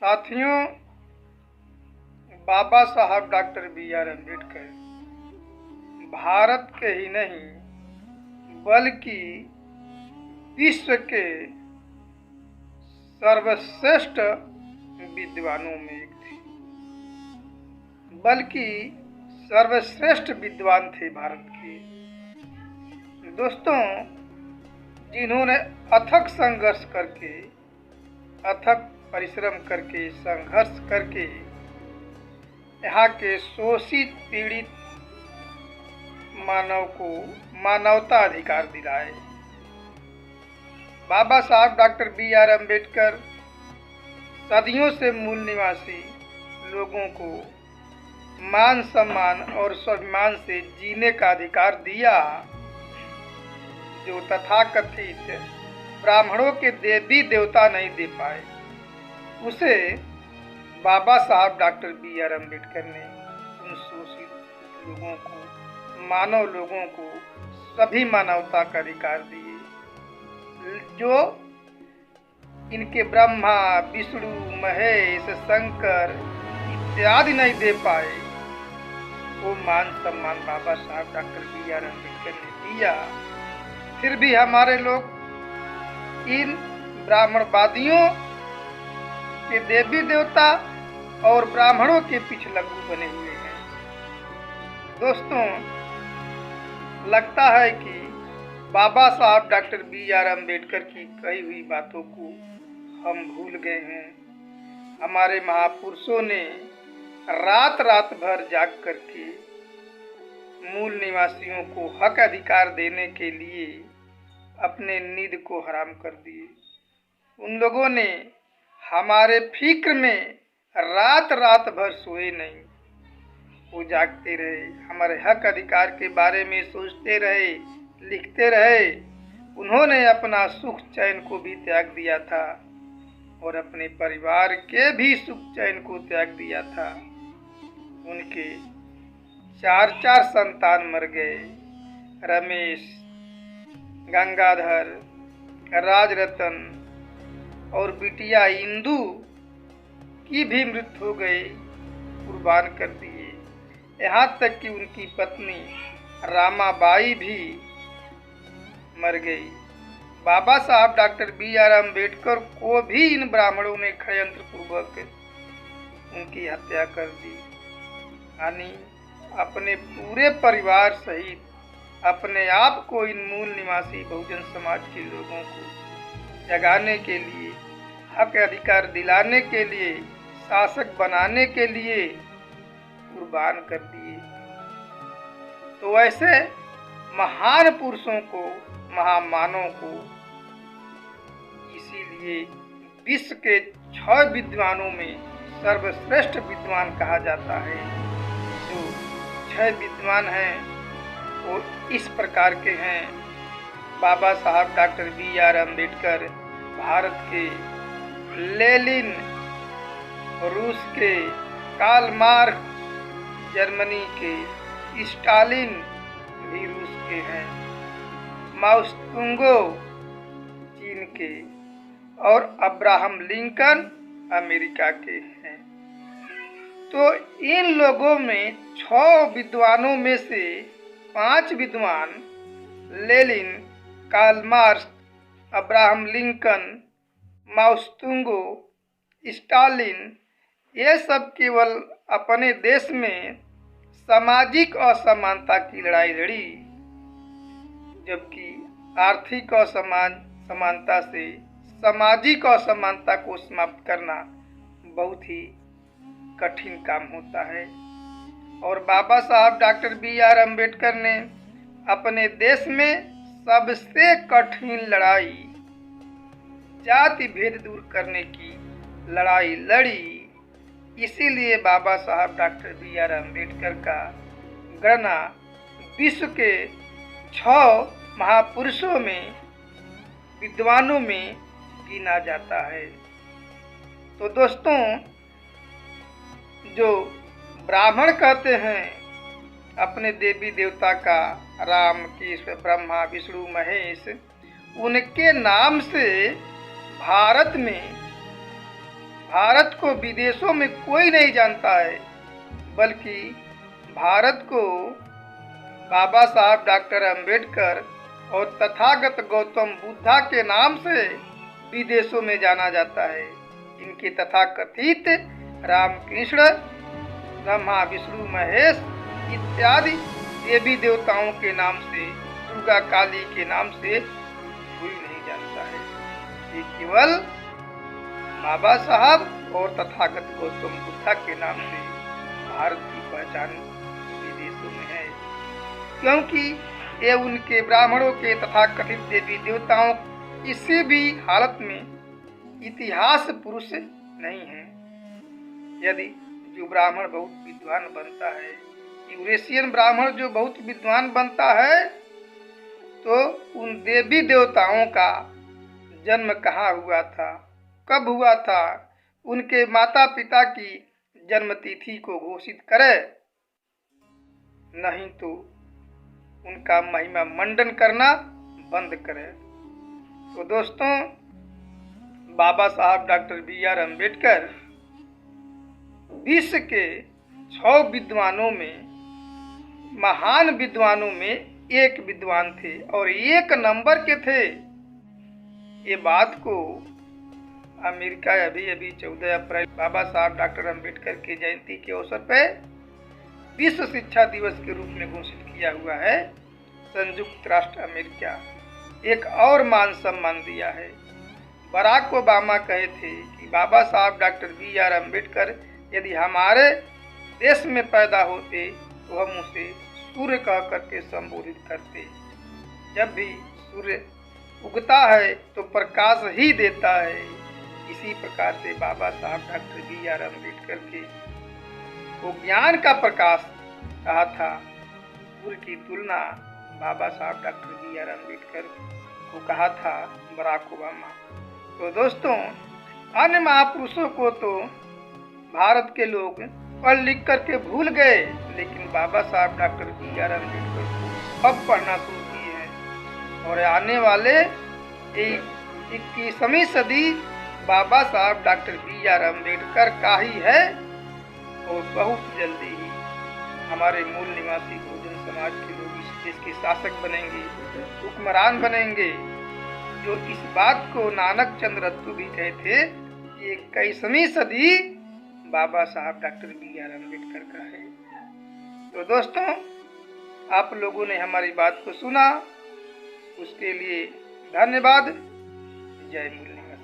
साथियों, बाबा साहब doctor B R. Ambedkar Bharat के ही नहीं बल्कि विश्व के सर्वश्रेष्ठ विद्वानों में एक थे, बल्कि सर्वश्रेष्ठ विद्वान थे भारत के। दोस्तों, जिन्होंने अथक संघर्ष करके, अथक परिश्रम करके, संघर्ष करके यहाँ के शोषित पीड़ित मानव को मानवता अधिकार दिलाए। बाबा साहब डॉक्टर बी.आर. अम्बेडकर सदियों से मूल निवासी लोगों को मान सम्मान और स्वाभिमान से जीने का अधिकार दिया, जो तथाकथित ब्राह्मणों के देवी देवता नहीं दे पाए। उसे बाबा साहब डॉक्टर बी.आर. अम्बेडकर ने उन शोषित लोगों को, मानव लोगों को सभी मानवता का अधिकार दिए, जो इनके ब्रह्मा, विष्णु, महेश, शंकर इत्यादि नहीं दे पाए। वो मान सम्मान बाबा साहब डॉक्टर बी.आर. अम्बेडकर ने दिया। फिर भी हमारे लोग इन ब्राह्मणवादियों के देवी देवता और ब्राह्मणों के पीछे लग्गू बने हुए हैं। दोस्तों, लगता है कि बाबा साहब डॉक्टर बी.आर. अम्बेडकर की कही हुई बातों को हम भूल गए हैं। हमारे महापुरुषों ने रात रात भर जाग करके मूल निवासियों को हक अधिकार देने के लिए अपने नींद को हराम कर दिए। उन लोगों ने हमारे फिक्र में रात रात भर सोए नहीं। वो जागते रहे, हमारे हक अधिकार के बारे में सोचते रहे, लिखते रहे। उन्होंने अपना सुख चैन को भी त्याग दिया था और अपने परिवार के भी सुख चैन को त्याग दिया था। उनके 4 संतान मर गए। रमेश, गंगाधर, राजरतन और बिटिया इंदु की भी मृत्यु हो गई, कुर्बान कर दिए। यहाँ तक कि उनकी पत्नी रामाबाई भी मर गई। बाबा साहब डॉक्टर बी.आर. अम्बेडकर को भी इन ब्राह्मणों ने षड्यंत्र पूर्वक उनकी हत्या कर दी। यानी अपने पूरे परिवार सहित अपने आप को इन मूल निवासी बहुजन समाज के लोगों को जगाने के लिए, हक अधिकार दिलाने के लिए, शासक बनाने के लिए कुर्बान कर दिए। तो ऐसे महान पुरुषों को, महामानवों को इसीलिए विश्व के 6 विद्वानों में सर्वश्रेष्ठ विद्वान कहा जाता है। जो 6 विद्वान हैं वो इस प्रकार के हैं। बाबा साहब डॉक्टर बी.आर. अम्बेडकर भारत के लेनिन, रूस के कार्ल मार्क्स, जर्मनी के स्टालिन भी रूस के हैं, माओत्से चीन के और अब्राहम लिंकन अमेरिका के हैं। तो इन लोगों में 6 विद्वानों में से 5 विद्वान Lenin, Karl Marx, Abraham Lincoln, Mao Tse, Stalin, ये सब केवल अपने देश में सामाजिक असमानता की लड़ाई लड़ी, जबकि आर्थिक असमानता से सामाजिक असमानता को समाप्त करना बहुत ही कठिन काम होता है। और बाबा साहब डॉक्टर बी.आर. अम्बेडकर ने अपने देश में सबसे कठिन लड़ाई, जाति भेद दूर करने की लड़ाई लड़ी। इसीलिए बाबा साहब डॉक्टर बी.आर. अम्बेडकर का गणना विश्व के 6 महापुरुषों में, विद्वानों में गिना जाता है। तो दोस्तों, जो ब्राह्मण कहते हैं अपने देवी देवता का, राम, कृष्ण, ब्रह्मा, विष्णु, महेश, उनके नाम से भारत को विदेशों में कोई नहीं जानता है, बल्कि भारत को बाबा साहब डॉक्टर अंबेडकर और तथागत गौतम बुद्धा के नाम से विदेशों में जाना जाता है। इनके तथाकथित राम, कृष्ण, ब्रह्मा, विष्णु, महेश इत्यादि देवी देवताओं के नाम से, दुर्गा, काली के नाम से कोई नहीं जानता है। ये केवल बाबा साहब और तथागत गौतम बुद्धा के नाम से भारत की पहचान विदेशों में है, क्योंकि ये उनके ब्राह्मणों के तथाकथित देवी देवताओं किसी भी हालत में इतिहास पुरुष नहीं है। यदि जो ब्राह्मण बहुत विद्वान बनता है, यूरेशियन ब्राह्मण जो बहुत विद्वान बनता है, तो उन देवी देवताओं का जन्म कहाँ हुआ था, कब हुआ था, उनके माता पिता की जन्म तिथि को घोषित करे, नहीं तो उनका महिमा मंडन करना बंद करे। तो दोस्तों, बाबा साहब डॉक्टर B.R. अम्बेडकर विश्व के 6 विद्वानों में, महान विद्वानों में एक विद्वान थे और एक नंबर के थे। ये बात को अमेरिका अभी 14 अप्रैल बाबा साहब डॉक्टर अम्बेडकर की जयंती के अवसर पर विश्व शिक्षा दिवस के रूप में घोषित किया हुआ है। संयुक्त राष्ट्र अमेरिका एक और मान सम्मान दिया है। बराक ओबामा कहे थे कि बाबा साहब डॉक्टर B.R. अम्बेडकर यदि हमारे देश में पैदा होते तो हम उसे सूर्य कह करके संबोधित करते। जब भी सूर्य उगता है तो प्रकाश ही देता है। इसी प्रकार से बाबा साहब डॉक्टर B.R. अम्बेडकर के वो ज्ञान का प्रकाश कहा था। सूर्य की तुलना बाबा साहब डॉक्टर B.R. अम्बेडकर को कहा था बराक ओबामा। तो दोस्तों, अन्य महापुरुषों को तो भारत के लोग पढ़ लिख करके भूल गए, लेकिन बाबा साहब डॉक्टर B.R. अम्बेडकर को अब पढ़ना शुरू किए हैं। और आने वाले 21वीं सदी बाबा साहब डॉक्टर B.R. अम्बेडकर का ही है और बहुत जल्दी ही हमारे मूल निवासी बहुजन समाज के लोग इस देश के शासक बनेंगे, हुक्मरान बनेंगे। जो इस बात को नानक चंद रत्तू भी कहे थे कि 21वीं सदी बाबा साहब डॉक्टर B.R. अम्बेडकर का है। तो दोस्तों, आप लोगों ने हमारी बात को सुना, उसके लिए धन्यवाद। जय मूल निवासी।